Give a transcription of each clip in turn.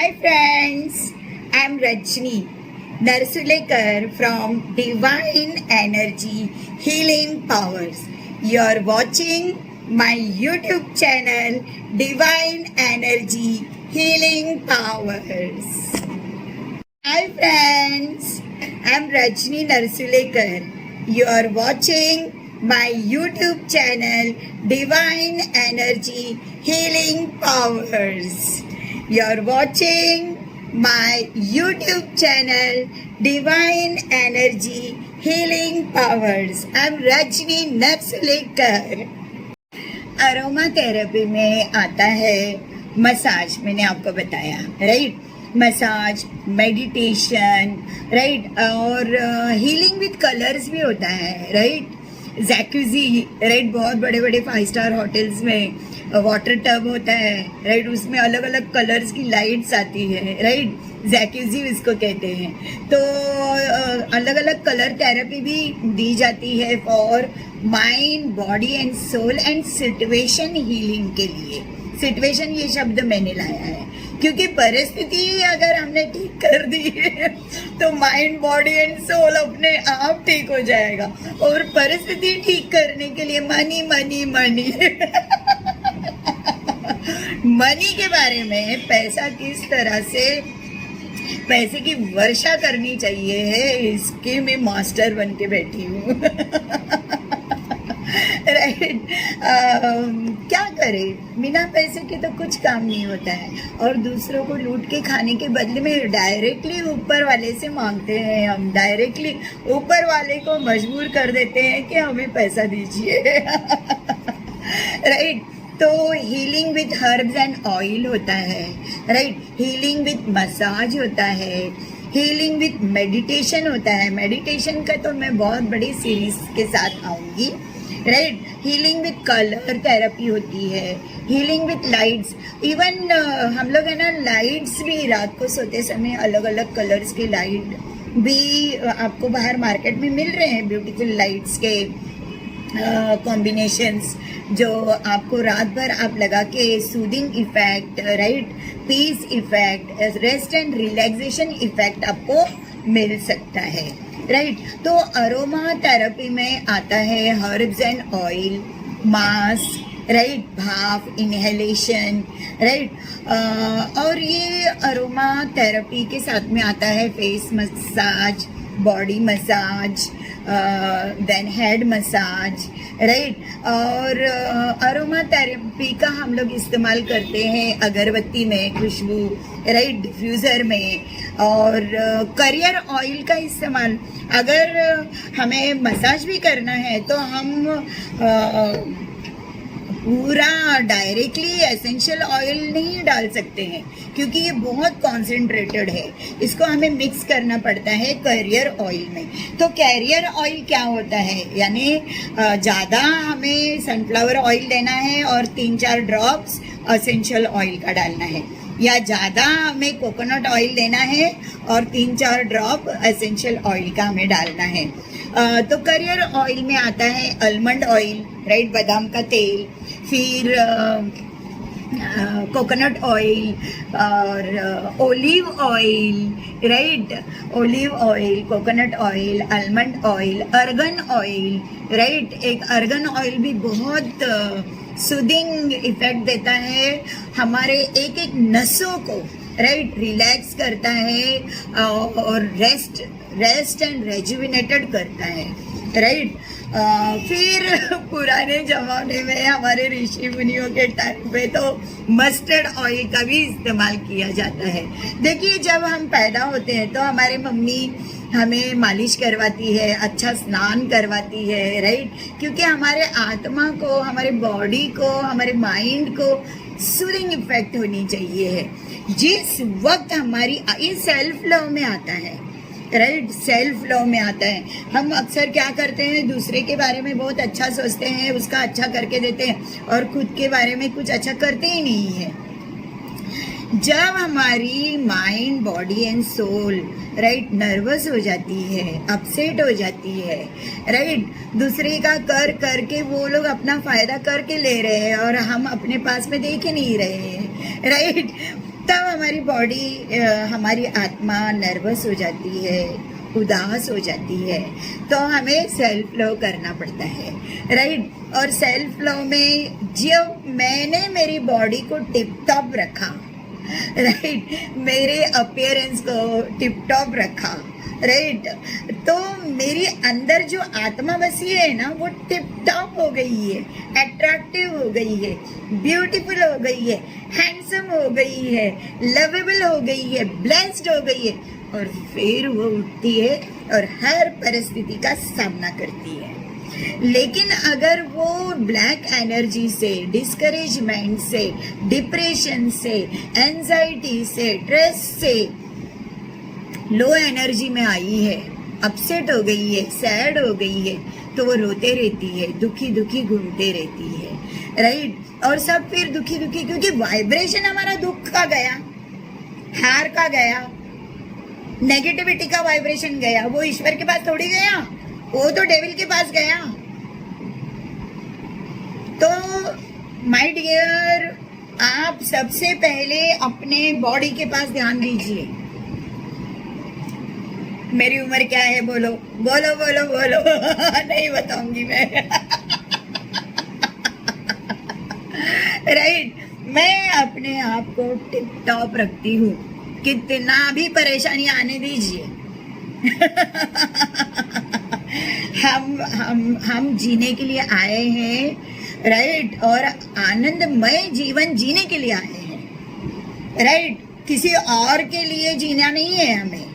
Hi friends, I'm Rajni Narsulekar from Divine Energy Healing Powers. You're watching my YouTube channel Divine Energy Healing Powers. Hi friends, I'm Rajni Narsulekar. You're watching my YouTube channel Divine Energy Healing Powers. You're watching my YouTube channel Divine Energy Healing Powers. I'm Rajni Narsulekar. Aroma therapy में आता है massage, मैंने आपको बताया right. Massage, meditation right, और healing with colours भी होता है राइट. जैक्यूजी राइट, बहुत बड़े बड़े 5 स्टार होटल्स में वाटर टब होता है राइट, उसमें अलग अलग कलर्स की लाइट्स आती है राइट. जैक्यूजी इसको कहते हैं. तो अलग अलग कलर थेरेपी भी दी जाती है for mind, body and soul and situation healing के लिए. सिचुएशन ये शब्द मैंने लाया है क्योंकि परिस्थिति अगर हमने ठीक कर दी तो माइंड, बॉडी एंड सोल अपने आप ठीक हो जाएगा. और परिस्थिति ठीक करने के लिए मनी मनी मनी मनी के बारे में, पैसा किस तरह से पैसे की वर्षा करनी चाहिए है, इसके मैं मास्टर बन के बैठी हूँ राइट. क्या करें, बिना पैसे के तो कुछ काम नहीं होता है. और दूसरों को लूट के खाने के बदले में डायरेक्टली ऊपर वाले से मांगते हैं. हम डायरेक्टली ऊपर वाले को मजबूर कर देते हैं कि हमें पैसा दीजिए राइट. तो healing with herbs and oil होता है राइट. हीलिंग विद मसाज होता है. हीलिंग विद मेडिटेशन होता है. मेडिटेशन का तो मैं बहुत बड़ी सीरीज के साथ आऊँगी right. Healing with colour therapy होती है. हीलिंग विद लाइट्स, इवन हम लोग है ना, लाइट्स भी रात को सोते समय अलग अलग कलर्स के लाइट भी आपको बाहर मार्केट में मिल रहे हैं. ब्यूटीफुल लाइट्स के कॉम्बिनेशंस जो आपको रात भर आप लगा के soothing effect right, peace effect, rest and relaxation effect आपको मिल सकता है राइट. तो अरोमा थेरेपी में आता है herbs and oil, mask right, भाप, इनहेलेशन राइट. और ये अरोमा थेरेपी के साथ में आता है face massage, body massage, then head massage right. और अरोमा थेरेपी का हम लोग इस्तेमाल करते हैं अगरबत्ती में, खुशबू राइट, डिफ्यूज़र में. और करियर ऑयल का इस्तेमाल, अगर हमें मसाज भी करना है तो हम पूरा डायरेक्टली एसेंशियल ऑयल नहीं डाल सकते हैं क्योंकि ये बहुत कॉन्सेंट्रेटेड है. इसको हमें मिक्स करना पड़ता है कैरियर ऑयल में. तो कैरियर ऑयल क्या होता है, यानी ज़्यादा हमें सनफ्लावर ऑयल लेना है और 3-4 ड्रॉप्स एसेंशियल ऑयल का डालना है, या ज़्यादा हमें कोकोनट ऑयल लेना है और 3-4 ड्रॉप एसेंशियल ऑयल का हमें डालना है. तो करियर ऑयल में आता है आलमंड ऑयल राइट, बादाम का तेल, फिर कोकोनट ऑयल और olive oil right. Olive oil, coconut oil, almond oil, organ oil right. एक अर्गन ऑयल भी बहुत सूदिंग इफेक्ट देता है, हमारे एक एक नसों को राइट रिलैक्स करता है और रेस्ट एंड रेजुविनेटेड करता है राइट. फिर पुराने ज़माने में हमारे ऋषि मुनियों के टाइम पे तो मस्टर्ड ऑयल का भी इस्तेमाल किया जाता है. देखिए, जब हम पैदा होते हैं तो हमारे मम्मी हमें मालिश करवाती है, अच्छा स्नान करवाती है राइट, क्योंकि हमारे आत्मा को, हमारे बॉडी को, हमारे माइंड को सूदिंग इफेक्ट होनी चाहिए है. जिस वक्त हमारी, ये सेल्फ लव में आता है राइट, सेल्फ लव में आता है. हम अक्सर क्या करते हैं, दूसरे के बारे में बहुत अच्छा सोचते हैं, उसका अच्छा करके देते हैं और खुद के बारे में कुछ अच्छा करते ही नहीं है. जब हमारी mind, body and soul right nervous हो जाती है, अपसेट हो जाती है राइट, दूसरे का कर करके वो लोग अपना फायदा करके ले रहे हैं और हम अपने पास में देख ही नहीं रहे हैं राइट. तब हमारी बॉडी, हमारी आत्मा नर्वस हो जाती है, उदास हो जाती है। तो हमें सेल्फ लव करना पड़ता है, राइट। और सेल्फ लव में जब मैंने मेरी बॉडी को टिप टॉप रखा, राइट, मेरे अपीयरेंस को टिप टॉप रखा, राइट, तो मेरी अंदर जो आत्मा बसी है ना वो टिप टॉप हो गई है, अट्रैक्टिव हो गई है, ब्यूटीफुल हो गई है, हैंडसम हो गई है, लवेबल हो गई है, ब्लेस्ड हो गई है। और फिर वो उठती है और हर परिस्थिति का सामना करती है। लेकिन अगर वो ब्लैक एनर्जी से, डिस्करेजमेंट से, डिप्रेशन से, एंजाइटी से, स्ट्रेस से लो एनर्जी में आई है, अपसेट हो गई है, सैड हो गई है, तो वो रोते रहती है, दुखी दुखी घूमते रहती है, राइट। और सब फिर दुखी दुखी, क्योंकि वाइब्रेशन हमारा दुख का गया, हार का गया, नेगेटिविटी का वाइब्रेशन गया, वो ईश्वर के पास थोड़ी गया, वो तो डेविल के पास गया। तो माय डियर, आप सबसे पहले अपने बॉडी के पास ध्यान दीजिए। मेरी उम्र क्या है? बोलो बोलो बोलो बोलो। नहीं बताऊंगी मैं। राइट, मैं अपने आप को टिप टॉप रखती हूँ, कितना भी परेशानी आने दीजिए। हम जीने के लिए आए हैं, राइट, और आनंदमय जीवन जीने के लिए आए हैं, राइट। किसी और के लिए जीना नहीं है हमें।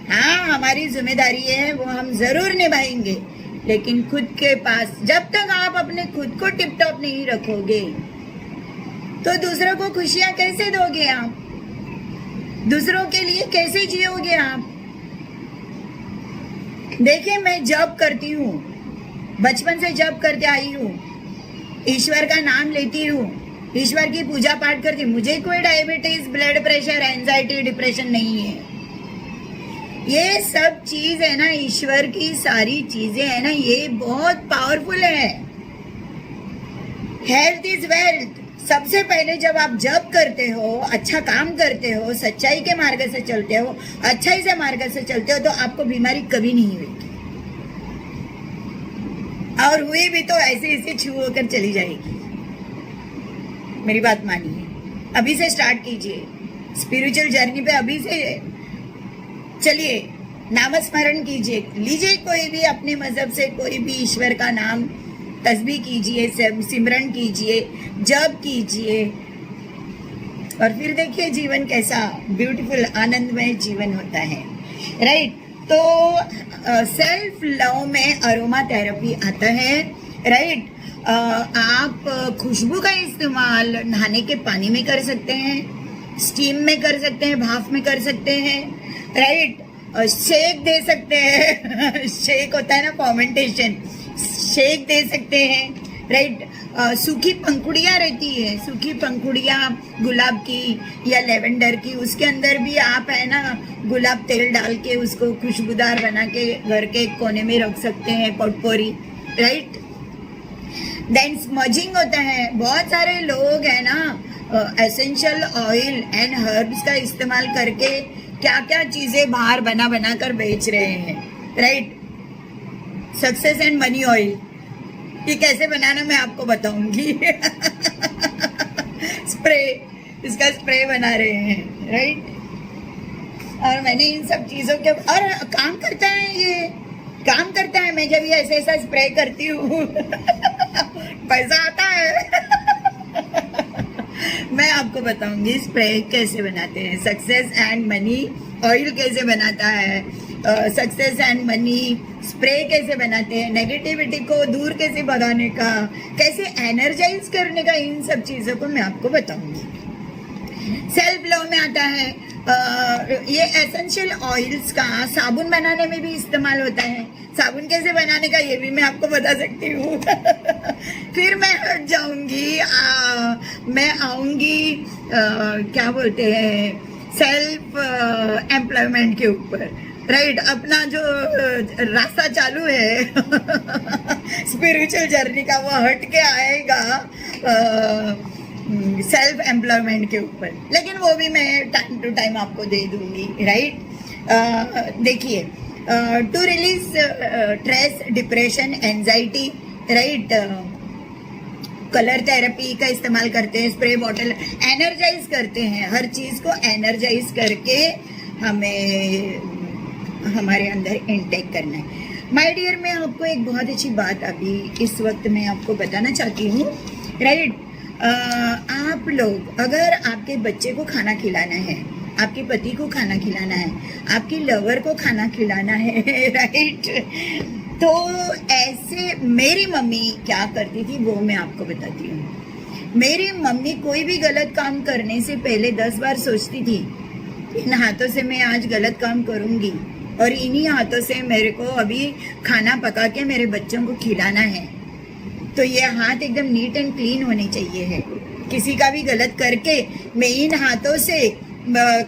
हाँ, हमारी जिम्मेदारी है, वो हम जरूर निभाएंगे, लेकिन खुद के पास जब तक आप अपने खुद को टिप टॉप नहीं रखोगे तो दूसरों को खुशियां कैसे दोगे आप? दूसरों के लिए कैसे जियोगे आप? देखिए, मैं जॉब करती हूँ, बचपन से जॉब करते आई हूँ, ईश्वर का नाम लेती हूँ, ईश्वर की पूजा पाठ करती हूँ। मुझे कोई diabetes, blood pressure, anxiety, depression नहीं है। ये सब चीज है ना, ईश्वर की सारी चीजें है ना, ये बहुत पावरफुल है। Health is wealth. सबसे पहले जब आप जप करते हो, अच्छा काम करते हो, सच्चाई के मार्ग से चलते हो, अच्छाई से मार्ग से चलते हो, तो आपको बीमारी कभी नहीं होगी, और हुई भी तो ऐसे ऐसे छू होकर चली जाएगी। मेरी बात मानिए, अभी से स्टार्ट कीजिए स्पिरिचुअल जर्नी पे, अभी से चलिए, नामस्मरण कीजिए, लीजिए कोई भी अपने मजहब से कोई भी ईश्वर का नाम, तस्बीह कीजिए, सिमरन कीजिए, जप कीजिए, और फिर देखिए जीवन कैसा ब्यूटीफुल आनंदमय जीवन होता है, राइट। तो सेल्फ लव में अरोमा थेरेपी आता है, राइट। आप खुशबू का इस्तेमाल नहाने के पानी में कर सकते हैं, स्टीम में कर सकते हैं, भाप में कर सकते हैं, राइट। शेक दे सकते हैं। शेक होता है ना, फर्मेंटेशन, शेक दे सकते हैं, राइट। सूखी पंखुड़ियाँ रहती है, सूखी पंखुड़ियाँ गुलाब की या लेवेंडर की, उसके अंदर भी आप है ना गुलाब तेल डाल के उसको खुशबूदार बना के घर के कोने में रख सकते हैं, पॉटपोरी, राइट। देन स्मजिंग होता है। बहुत सारे लोग है ना एसेंशियल ऑयल एंड हर्ब्स का इस्तेमाल करके क्या क्या चीजें बाहर बना बना कर बेच रहे हैं, right. Success and money oil, ये कैसे बनाना मैं आपको बताऊंगी। स्प्रे, इसका स्प्रे बना रहे हैं, राइट। और मैंने इन सब चीजों के, और काम करता है, ये काम करता है। मैं जब ये ऐसे ऐसा स्प्रे करती हूँ पैसा आता है। मैं आपको बताऊंगी स्प्रे कैसे बनाते हैं, सक्सेस एंड मनी ऑयल कैसे बनाता है, सक्सेस एंड मनी स्प्रे कैसे बनाते हैं, नेगेटिविटी को दूर कैसे भगाने का, कैसे एनर्जाइज करने का, इन सब चीज़ों को मैं आपको बताऊंगी। सेल्फ लव में आता है ये एसेंशियल ऑयल्स का साबुन बनाने में भी इस्तेमाल होता है। साबुन कैसे बनाने का ये भी मैं आपको बता सकती हूँ। फिर मैं हट जाऊंगी, मैं आऊंगी क्या बोलते हैं, सेल्फ एम्प्लॉयमेंट के ऊपर, राइट। अपना जो रास्ता चालू है स्पिरिचुअल जर्नी का, वो हट के आएगा सेल्फ एम्प्लॉयमेंट के ऊपर, लेकिन वो भी मैं टाइम टू टाइम आपको दे दूंगी, राइट। देखिए, to release stress, depression, anxiety, right, colour therapy का इस्तेमाल करते हैं, स्प्रे बॉटल, एनर्जाइज करते हैं, हर चीज़ को एनर्जाइज करके हमें हमारे अंदर इनटेक करना है। माय डियर, मैं आपको एक बहुत अच्छी बात अभी इस वक्त मैं आपको बताना चाहती हूँ, राइट। आप लोग अगर आपके बच्चे को खाना खिलाना है, आपके पति को खाना खिलाना है, आपकी लवर को खाना खिलाना है, राइट, तो ऐसे मेरी मम्मी क्या करती थी वो मैं आपको बताती हूँ। मेरी मम्मी कोई भी गलत काम करने से पहले 10 बार सोचती थी, इन हाथों से मैं आज गलत काम करूँगी और इन्हीं हाथों से मेरे को अभी खाना पका के मेरे बच्चों को खिलाना है, तो ये हाथ एकदम नीट एंड क्लीन होने चाहिए है। किसी का भी गलत करके मैं इन हाथों से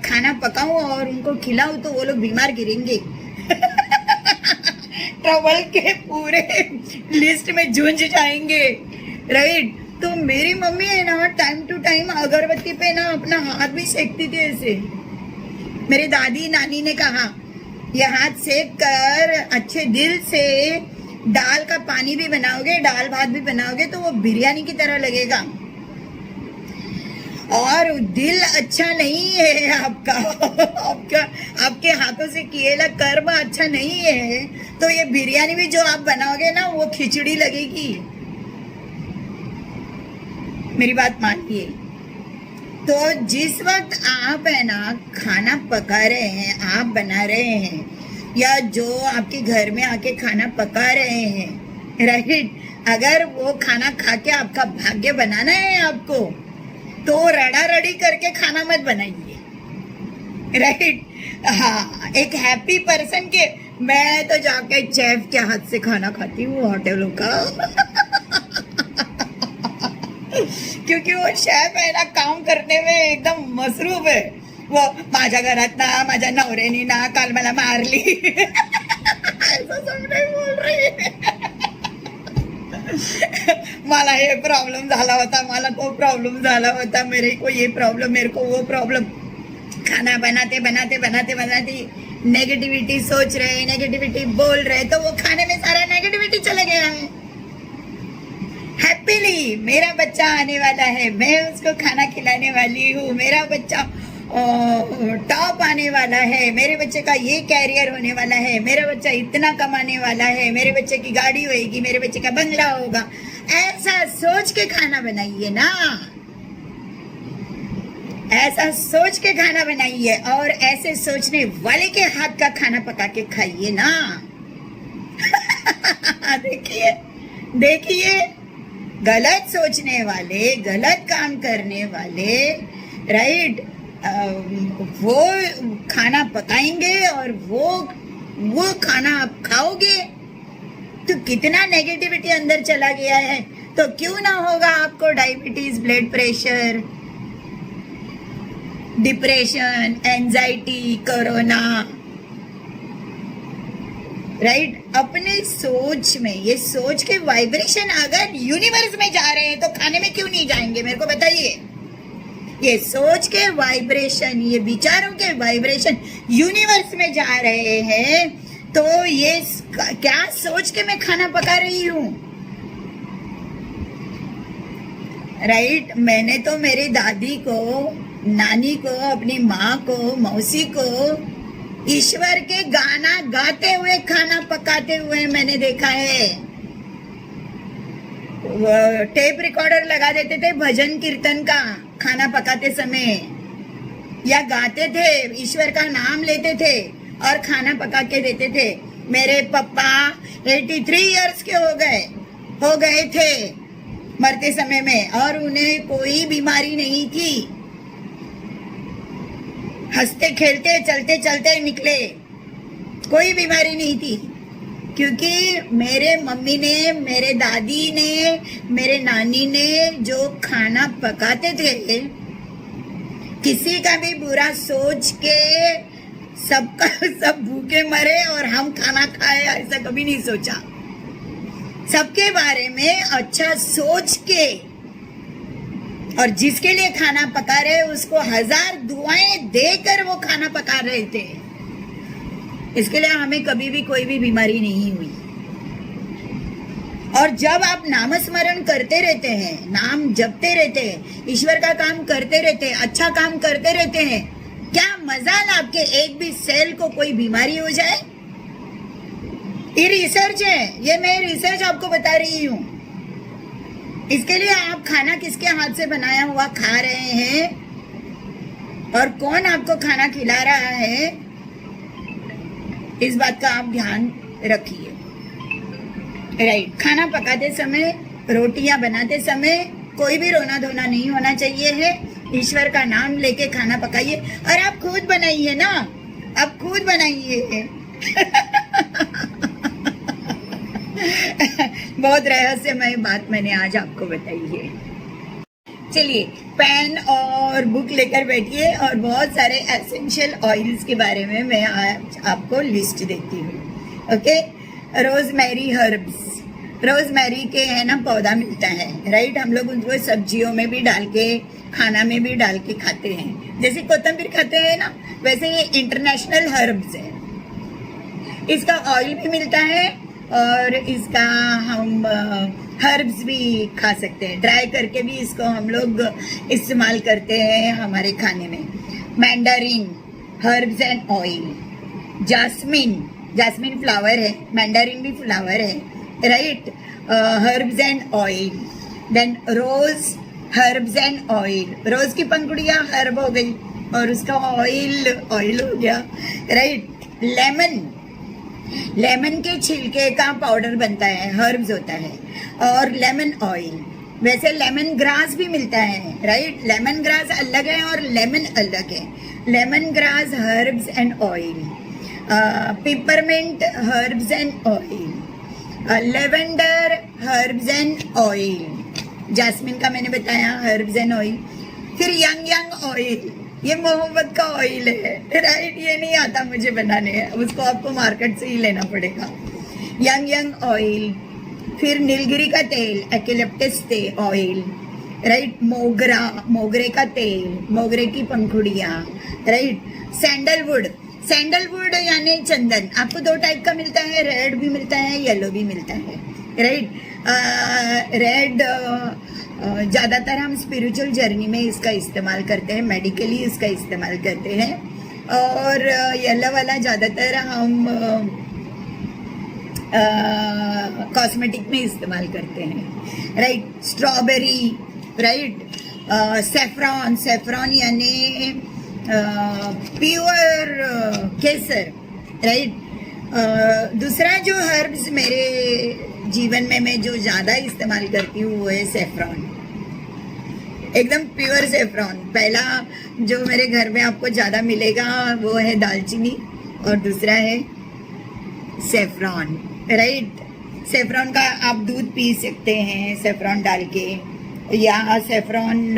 खाना पकाऊं और उनको खिलाऊं तो वो लोग बीमार गिरेंगे। ट्रबल के पूरे लिस्ट में जूझ जाएंगे, राइट। तो मेरी मम्मी है ना, टाइम टू टाइम अगरबत्ती पे ना अपना हाथ भी सेकती थी ऐसे। मेरी दादी नानी ने कहा, ये हाथ सेक कर अच्छे दिल से दाल का पानी भी बनाओगे, दाल भात भी बनाओगे तो वो बिरयानी की तरह लगेगा। और दिल अच्छा नहीं है आपका, आपके हाथों से किएला कर्म अच्छा नहीं है, तो ये बिरयानी भी जो आप बनाओगे ना वो खिचड़ी लगेगी। मेरी बात मानिए। तो जिस वक्त आप है ना खाना पका रहे हैं, आप बना रहे हैं, या जो आपके घर में आके खाना पका रहे हैं, राइट, अगर वो खाना खा के आपका भाग्य बनाना है आपको, तो रड़ा रड़ी करके खाना मत बनाइए, राइट। हाँ, एक हैप्पी पर्सन के, मैं तो जाके शेफ के हाथ से खाना खाती हूँ होटलों का। क्योंकि वो शेफ है ना काम करने में एकदम मसरूफ है। वो माझ्या घरात ना माझ्या नवऱ्याने ना काल मला मारली, ऐसा सब नहीं बोल रही। मला हे प्रॉब्लम झाला होता, मला तो प्रॉब्लम झाला होता, मेरे को ये प्रॉब्लम, मेरे को वो प्रॉब्लम। खाना बनाते बनाते बनाते बनाते नेगेटिविटी सोच रहे, नेगेटिविटी बोल रहे, तो वो खाने में सारा नेगेटिविटी चले गया है। हैप्पीली मेरा बच्चा आने वाला है, मैं उसको खाना खिलाने वाली हूँ, मेरा बच्चा टॉप आने वाला है, मेरे बच्चे का ये कैरियर होने वाला है, मेरा बच्चा इतना कमाने वाला है, मेरे बच्चे की गाड़ी होगी, मेरे बच्चे का बंगला होगा। ऐसा सोच के खाना बनाइए ना, ऐसा सोच के खाना बनाइए, और ऐसे सोचने वाले के हाथ का खाना पका के खाइए ना। देखिए देखिए, गलत सोचने वाले, गलत काम करने वाले, राइट, वो खाना पकाएंगे और वो खाना आप खाओगे तो कितना नेगेटिविटी अंदर चला गया है। तो क्यों ना होगा आपको diabetes, blood pressure, depression, anxiety, corona, right. अपने सोच में, ये सोच के वाइब्रेशन अगर यूनिवर्स में जा रहे हैं तो खाने में क्यों नहीं जाएंगे, मेरे को बताइए। ये सोच के वाइब्रेशन, ये विचारों के वाइब्रेशन यूनिवर्स में जा रहे हैं, तो ये क्या सोच के मैं खाना पका रही हूँ, राइट। मैंने तो मेरी दादी को, नानी को, अपनी माँ को, मौसी को ईश्वर के गाना गाते हुए, खाना पकाते हुए मैंने देखा है। टेप रिकॉर्डर लगा देते थे भजन कीर्तन का खाना पकाते समय, या गाते थे, ईश्वर का नाम लेते थे और खाना पका के देते थे। मेरे पापा 83 इयर्स के हो गए थे मरते समय में, और उन्हें कोई बीमारी नहीं थी। हंसते खेलते चलते चलते निकले, कोई बीमारी नहीं थी, क्योंकि मेरे मम्मी ने, मेरे दादी ने, मेरे नानी ने जो खाना पकाते थे, किसी का भी बुरा सोच के सबका सब भूखे मरे और हम खाना खाए, ऐसा कभी नहीं सोचा। सबके बारे में अच्छा सोच के और जिसके लिए खाना पका रहे उसको 1000 दुआएं देकर वो खाना पका रहे थे। इसके लिए हमें कभी भी कोई भी बीमारी नहीं हुई। और जब आप नाम स्मरण करते रहते हैं, नाम जपते रहते हैं, ईश्वर का काम करते रहते हैं, अच्छा काम करते रहते हैं, क्या मजाल आपके एक भी सेल को कोई बीमारी हो जाए? ये रिसर्च है, ये मैं रिसर्च आपको बता रही हूँ। इसके लिए आप खाना किसके हाथ से बनाया हुआ खा रहे हैं और कौन आपको खाना खिला रहा है, इस बात का आप ध्यान रखिए। राइट, खाना पकाते समय, रोटियां बनाते समय कोई भी रोना धोना नहीं होना चाहिए है। ईश्वर का नाम लेके खाना पकाइए। और आप खुद बनाइए ना, आप खुद बनाइए। बहुत रहस्यमय बात मैंने आज आपको बताई है। चलिए, पेन और बुक लेकर बैठिए और बहुत सारे एसेंशियल ऑयल्स के बारे में मैं आज आपको लिस्ट देती हूँ। ओके, रोजमेरी हर्ब्स, रोजमेरी के है ना पौधा मिलता है, राइट। हम लोग उनको सब्जियों में भी डाल के, खाना में भी डाल के खाते हैं, जैसे कोतंबीर खाते हैं ना, वैसे ये इंटरनेशनल हर्ब्स है। इसका ऑयल भी मिलता है और इसका हम हर्ब्स भी खा सकते हैं, ड्राई करके भी इसको हम लोग इस्तेमाल करते हैं हमारे खाने में। Mandarin, herbs and oil. Jasmine, jasmine flower है, मैंडारिन भी फ्लावर है, right. Herbs and oil. Then rose, herbs and oil. Rose की पंखुड़ियाँ हर्ब हो गई और उसका ऑयल ऑयल हो गया, राइट। लेमन, लेमन के छिलके का पाउडर बनता है, हर्ब्स होता है। और लेमन ऑयल, वैसे लेमन ग्रास भी मिलता है, राइट। लेमन ग्रास अलग है और लेमन अलग है। Lemon grass, herbs and oil. Peppermint, herbs and oil. Lavender, herbs and oil. Jasmine का मैंने बताया, हर्ब्स एंड ऑयल। फिर यंग यंग ऑयल, ये मोहब्बत का ऑयल है, राइट। ये नहीं आता मुझे बनाने, उसको आपको मार्केट से ही लेना पड़ेगा। Young young oil. फिर नीलगिरी का तेल, एक्लिप्टस ऑयल, राइट। मोगरा, मोगरे का तेल, मोगरे की पंखुड़ियाँ, राइट। सैंडलवुड, सैंडलवुड यानी चंदन, आपको 2 टाइप का मिलता है, रेड भी मिलता है, येलो भी मिलता है, राइट। रेड ज़्यादातर हम स्पिरिचुअल जर्नी में इसका इस्तेमाल करते हैं, मेडिकली इसका इस्तेमाल करते हैं। और येलो वाला ज़्यादातर हम कॉस्मेटिक में इस्तेमाल करते हैं, right. Strawberry, right. Saffron, saffron यानी प्योर केसर, राइट। दूसरा जो हर्ब्स मेरे जीवन में मैं जो ज़्यादा इस्तेमाल करती हूँ वो है सेफ्रॉन, एकदम प्योर सेफ्रॉन। पहला जो मेरे घर में आपको ज़्यादा मिलेगा वो है दालचीनी और दूसरा है सेफ्रॉन, राइट। सेफ्रॉन का आप दूध पी सकते हैं सेफ्रॉन डाल के, या सेफ्रॉन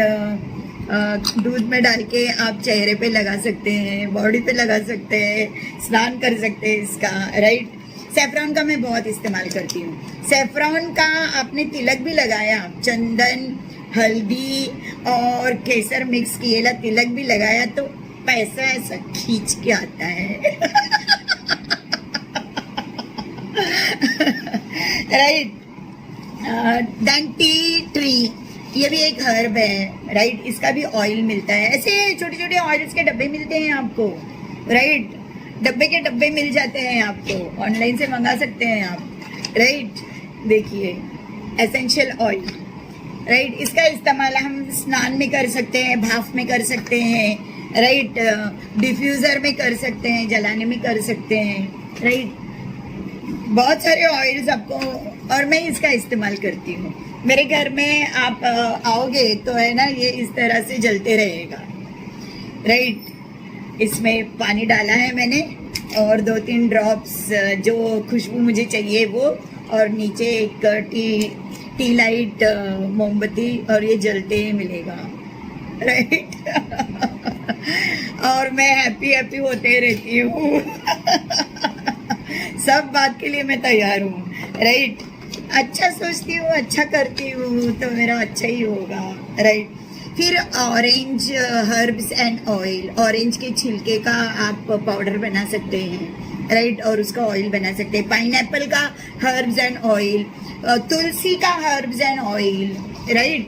दूध में डाल के आप चेहरे पे लगा सकते हैं, बॉडी पे लगा सकते हैं, स्नान कर सकते हैं इसका, राइट। सेफ्रॉन का मैं बहुत इस्तेमाल करती हूँ। सेफ्रॉन का आपने तिलक भी लगाया, चंदन, हल्दी और केसर मिक्स किएला तिलक भी लगाया तो पैसा ऐसा खींच के आता है। राइट। देन टी ट्री, ये भी एक हर्ब है, राइट। इसका भी ऑयल मिलता है, ऐसे छोटे छोटे ऑयल्स के डब्बे मिलते हैं आपको, राइट। डब्बे के डब्बे मिल जाते हैं आपको, ऑनलाइन से मंगा सकते हैं आप, राइट। देखिए, एसेंशियल ऑयल, राइट। इसका इस्तेमाल हम स्नान में कर सकते हैं, भाप में कर सकते हैं, राइट। डिफ्यूज़र में कर सकते हैं, जलाने में कर सकते हैं, राइट। बहुत सारे ऑयल्स आपको, और मैं इसका इस्तेमाल करती हूँ। मेरे घर में आप आओगे तो है ना, ये इस तरह से जलते रहेगा, राइट। इसमें पानी डाला है मैंने और 2-3 ड्रॉप्स जो खुशबू मुझे चाहिए वो, और नीचे एक टी लाइट मोमबत्ती, और ये जलते मिलेगा, राइट। और मैं हैप्पी होते रहती हूँ। सब बात के लिए मैं तैयार हूँ, राइट। अच्छा सोचती हूँ, अच्छा करती हूँ तो मेरा अच्छा ही होगा, राइट। फिर orange herbs and oil, orange के छिलके का आप पाउडर बना सकते हैं, राइट, और उसका ऑयल बना सकते हैं। पाइनएप्पल का हर्ब्स एंड ऑयल, तुलसी का herbs and oil, right.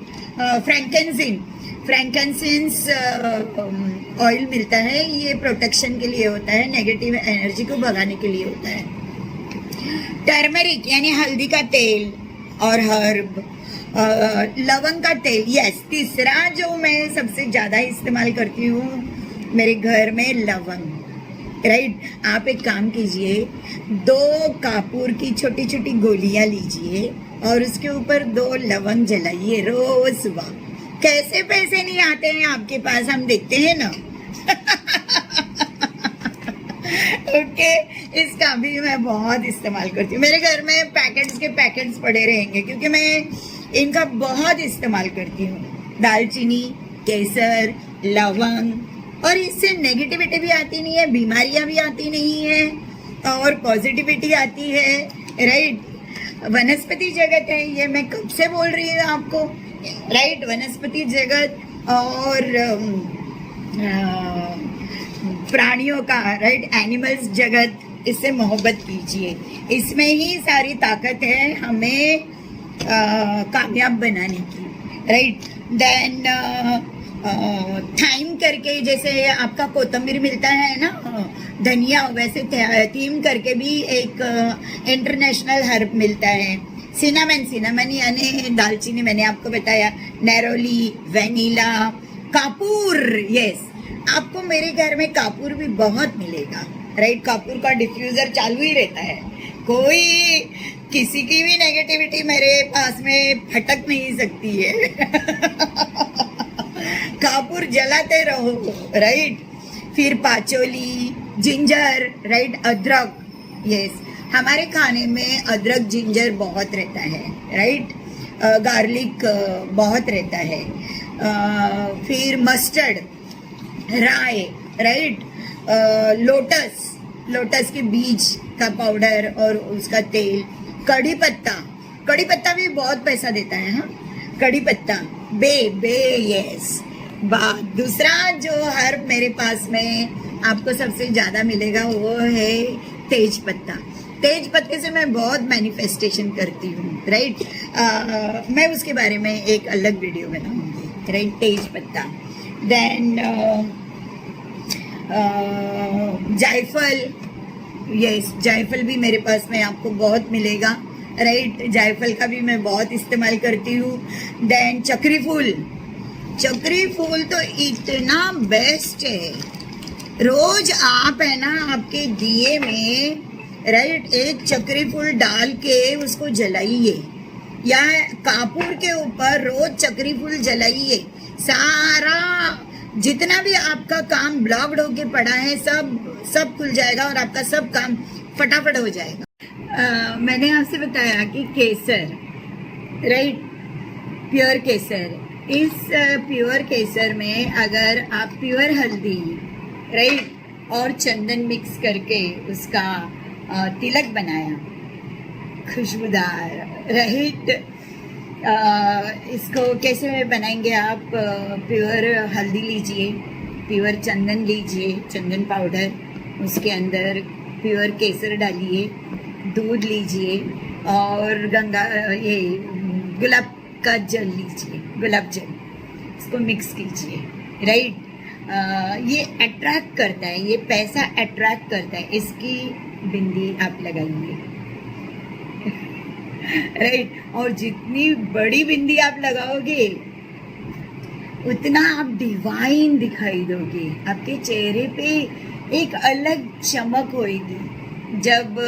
Frankincense oil मिलता है, ये प्रोटेक्शन के लिए होता है, नेगेटिव एनर्जी को भगाने के लिए होता है। टर्मरिक यानी हल्दी का तेल और हर्ब, लवंग का तेल, यस। तीसरा जो मैं सबसे ज़्यादा इस्तेमाल करती हूँ मेरे घर में, लवंग, राइट। आप एक काम कीजिए, 2 कापूर की छोटी छोटी गोलियां लीजिए और उसके ऊपर 2 लवंग जलाइए रोज सुबह। कैसे पैसे नहीं आते हैं आपके पास, हम देखते हैं ना। ओके, इसका भी मैं बहुत इस्तेमाल करती हूँ। मेरे घर में पैकेट्स के पैकेट्स पड़े रहेंगे क्योंकि मैं इनका बहुत इस्तेमाल करती हूँ। दालचीनी, केसर, लवंग, और इससे नेगेटिविटी भी आती नहीं है, बीमारियां भी आती नहीं है और पॉजिटिविटी आती है, राइट। वनस्पति जगत है ये, मैं कब से बोल रही हूँ आपको, राइट। वनस्पति जगत और प्राणियों का, राइट, एनिमल्स जगत, इससे मोहब्बत कीजिए। इसमें ही सारी ताकत है हमें कामयाब बनाने की, राइट। देन थाइम करके, जैसे आपका कोतंबीर मिलता है ना, धनिया, वैसे थीम करके भी एक इंटरनेशनल हर्ब मिलता है। सिनामन यानी दालचीनी, मैंने आपको बताया। नैरोली, वेनिला, कापूर, यस। आपको मेरे घर में कापूर भी बहुत मिलेगा, राइट। कापूर का डिफ्यूजर चालू ही रहता है, कोई किसी की भी नेगेटिविटी मेरे पास में फटक नहीं सकती है। कापूर जलाते रहो, राइट। फिर पाचोली, जिंजर, राइट, अदरक, यस। हमारे खाने में अदरक जिंजर बहुत रहता है, राइट। गार्लिक बहुत रहता है। फिर मस्टर्ड, राय, राइट। लोटस के बीज का पाउडर और उसका तेल। कड़ी पत्ता भी बहुत पैसा देता है, हाँ। कड़ी पत्ता, बे, यस। दूसरा जो हर्ब मेरे पास में आपको सबसे ज्यादा मिलेगा वो है तेज पत्ते से मैं बहुत मैनिफेस्टेशन करती हूँ, राइट। मैं उसके बारे में एक अलग वीडियो बनाऊंगी, राइट। तेज पत्ता। देन जायफल, यस, जायफल भी मेरे पास में आपको बहुत मिलेगा, राइट। जायफल का भी मैं बहुत इस्तेमाल करती हूँ। देन चक्री फूल तो इतना बेस्ट है। रोज आप है ना आपके दिए में, राइट, एक चक्री फूल डाल के उसको जलाइए, या कापूर के ऊपर रोज चक्री फूल जलाइए। सारा जितना भी आपका काम ब्लॉक्ड होके पड़ा है सब खुल जाएगा और आपका सब काम फटाफट हो जाएगा। मैंने आपसे बताया कि केसर, राइट, प्योर केसर। इस प्योर केसर में अगर आप प्योर हल्दी, राइट, और चंदन मिक्स करके उसका तिलक बनाया, खुशबूदार, राइट। इसको कैसे बनाएंगे आप? प्योर हल्दी लीजिए, प्योर चंदन लीजिए, चंदन पाउडर, उसके अंदर प्योर केसर डालिए, दूध लीजिए और ये गुलाब का जल लीजिए, गुलाब जल, इसको मिक्स कीजिए, राइट। ये अट्रैक्ट करता है, ये पैसा अट्रैक्ट करता है। इसकी बिंदी आप लगाइए, राइट। और जितनी बड़ी बिंदी आप लगाओगे उतना आप डिवाइन दिखाई दोगे, आपके चेहरे पे एक अलग चमक होगी जब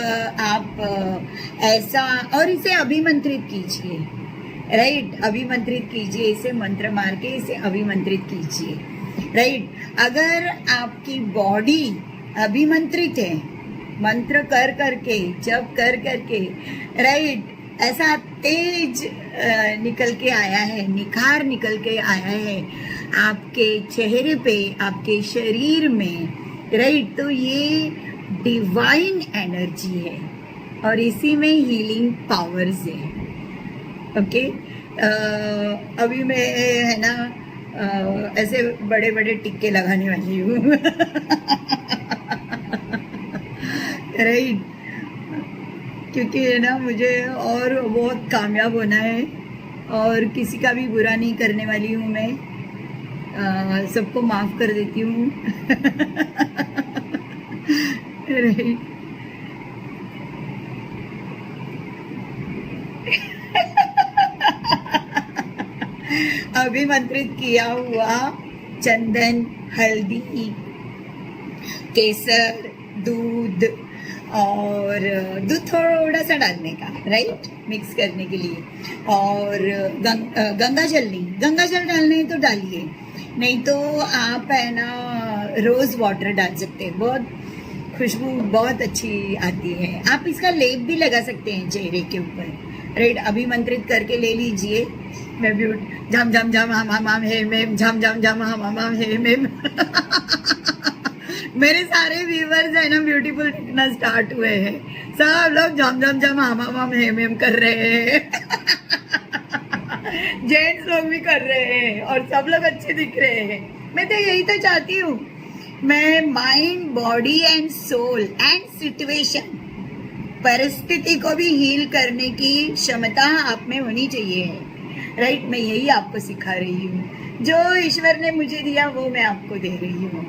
आप ऐसा। और इसे अभिमंत्रित कीजिए, राइट, अभिमंत्रित कीजिए, इसे मंत्र मार के इसे अभिमंत्रित कीजिए, राइट। अगर आपकी बॉडी अभिमंत्रित है, मंत्र कर करके, जब कर करके, राइट, ऐसा तेज निकल के आया है, निखार निकल के आया है आपके चेहरे पे, आपके शरीर में, राइट, तो ये डिवाइन एनर्जी है और इसी में हीलिंग पावर्स है। ओके, अभी मैं है ना ऐसे बड़े बड़े टिक्के लगाने वाली हूँ राइट, क्योंकि है ना मुझे और बहुत कामयाब होना है और किसी का भी बुरा नहीं करने वाली हूँ मैं, सबको माफ़ कर देती हूँ राइट। अभिमंत्रित किया हुआ चंदन, हल्दी, केसर, दूध और दूध थोड़ा सा डालने का, राइट, मिक्स करने के लिए। और गंगा जल नहीं, गंगा जल डालने तो डालिए, नहीं तो आप है ना रोज़ वाटर डाल सकते हैं, बहुत खुशबू बहुत अच्छी आती है। आप इसका लेप भी लगा सकते हैं चेहरे के ऊपर, राइट। अभिमंत्रित करके ले लीजिए। मैं भी झम झम झम हम हम हे मेम, झम झम झम हम हे मेम मेरे सारे व्यूवर्स है ना ब्यूटीफुल दिखना स्टार्ट हुए हैं, सब लोग झम झम झम हम हे मेम कर रहे हैं जेंट्स लोग भी कर रहे हैं और सब लोग अच्छे दिख रहे हैं। मैं तो यही तो चाहती हूँ, मैं mind, body and soul and situation, परिस्थिति को भी हील करने की क्षमता आप में होनी चाहिए, राइट। मैं यही आपको सिखा रही हूँ, जो ईश्वर ने मुझे दिया वो मैं आपको दे रही हूँ।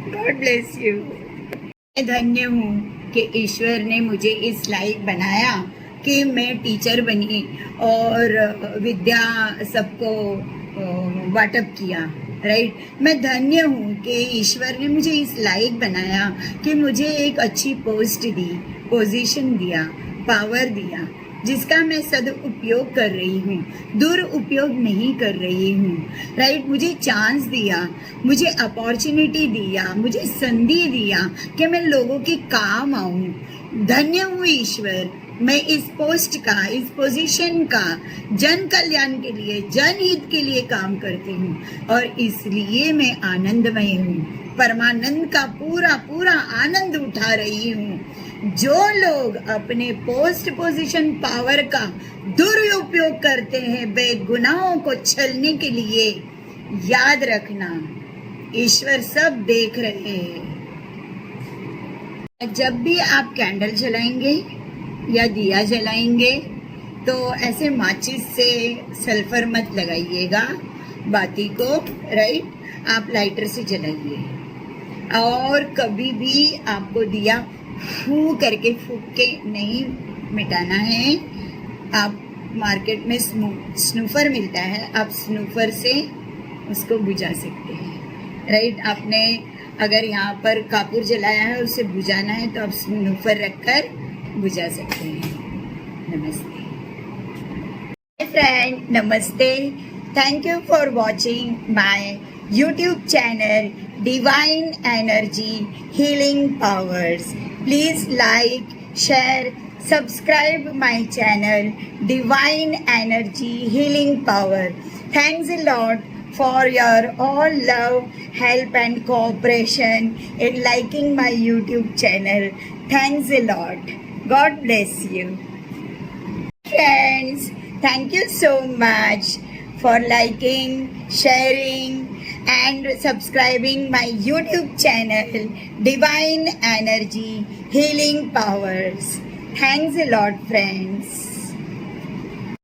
God bless you. मैं धन्य हूँ कि ईश्वर ने मुझे इस लायक बनाया कि मैं टीचर बनी और विद्या सबको वाटअप किया, राइट। मैं धन्य हूँ कि ईश्वर ने मुझे इस लायक बनाया कि मुझे एक अच्छी पोस्ट दी, पोजीशन दिया, पावर दिया, जिसका मैं सदुपयोग कर रही हूँ, दुरुपयोग नहीं कर रही हूँ, राइट। मुझे चांस दिया, मुझे अपॉर्चुनिटी दिया, मुझे संधि दिया कि मैं लोगों के काम आऊँ। धन्य हूँ ईश्वर, मैं इस पोस्ट का, इस पोजीशन का जन कल्याण के लिए, जनहित के लिए काम करती हूँ और इसलिए मैं आनंदमय हूँ, परमानंद का पूरा पूरा आनंद उठा रही हूँ। जो लोग अपने पोस्ट पोजीशन पावर का दुरुपयोग करते हैं बेगुनाहों को छलने के लिए, याद रखना ईश्वर सब देख रहे हैं। जब भी आप कैंडल जलाएंगे या दिया जलाएंगे तो ऐसे माचिस से सल्फर मत लगाइएगा बाती को, राइट। आप लाइटर से जलाइए और कभी भी आपको दिया फू करके फूक के नहीं मिटाना है। आप मार्केट में स्नूफर मिलता है, आप स्नूफर से उसको बुझा सकते हैं, राइट। आपने अगर यहाँ पर कापूर जलाया है उसे बुझाना है तो आप स्नूफर रखकर बुझा सकते हैं। नमस्ते फ्रेंड, नमस्ते। Thank you for watching my YouTube channel Divine Energy Healing Powers. Please like, share, subscribe my channel Divine Energy Healing Power. Thanks a lot for your all love, help and cooperation in liking my YouTube channel. Thanks a lot. God bless you. Friends, thank you so much for liking, sharing and subscribing my YouTube channel Divine Energy Healing Powers. Thanks a lot, friends.